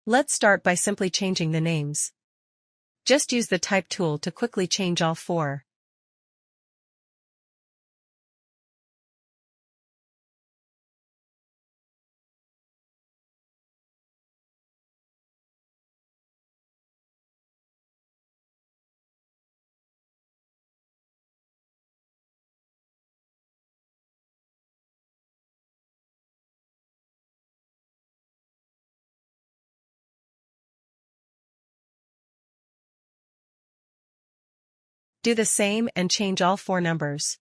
Let's start by simply changing the names. Just use the Type tool to quickly change all four. Do the same and change all four numbers.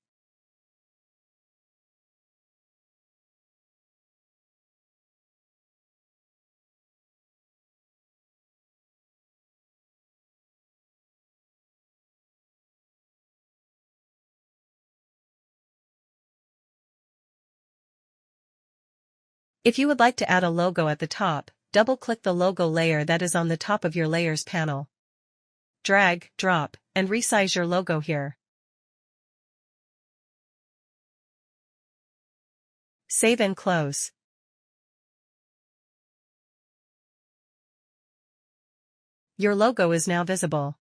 If you would like to add a logo at the top, double-click the logo layer that is on the top of your Layers panel. Drag, drop, and resize your logo here. Save and close. Your logo is now visible.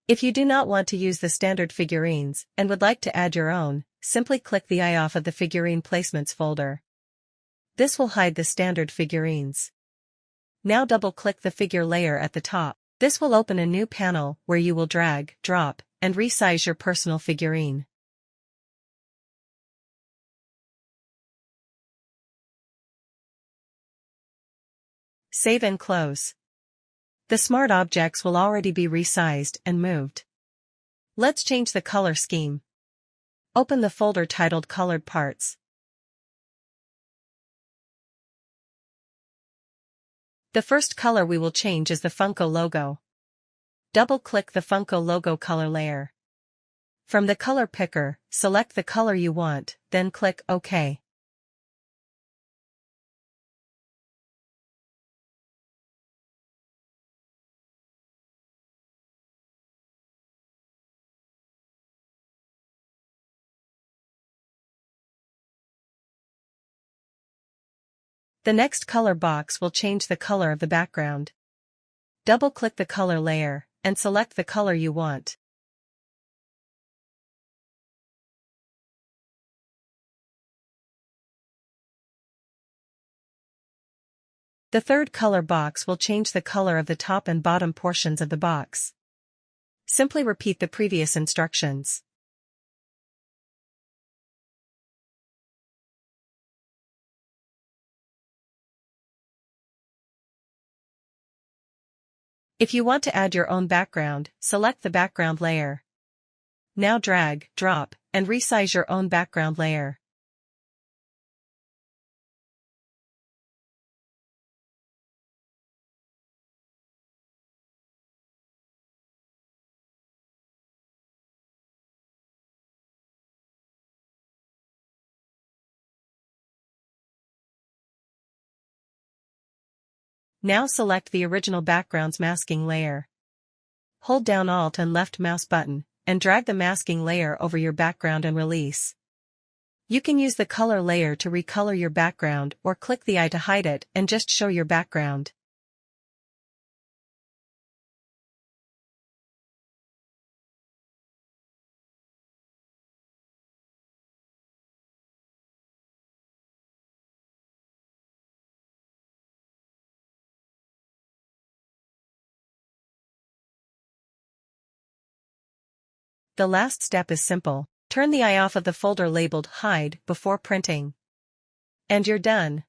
If you do not want to use the standard figurines and would like to add your own, simply click the eye off of the Figurine Placements folder. This will hide the standard figurines. Now double-click the figure layer at the top. This will open a new panel where you will drag, drop, and resize your personal figurine. Save and close. The smart objects will already be resized and moved. Let's change the color scheme. Open the folder titled Colored Parts. The first color we will change is the Funko logo. Double-click the Funko logo color layer. From the color picker, select the color you want, then click OK. The next color box will change the color of the background. Double-click the color layer, and select the color you want. The third color box will change the color of the top and bottom portions of the box. Simply repeat the previous instructions. If you want to add your own background, select the background layer. Now drag, drop, and resize your own background layer. Now select the original background's masking layer. Hold down Alt and left mouse button, and drag the masking layer over your background and release. You can use the color layer to recolor your background or click the eye to hide it and just show your background. The last step is simple. Turn the eye off of the folder labeled Hide before printing. And you're done.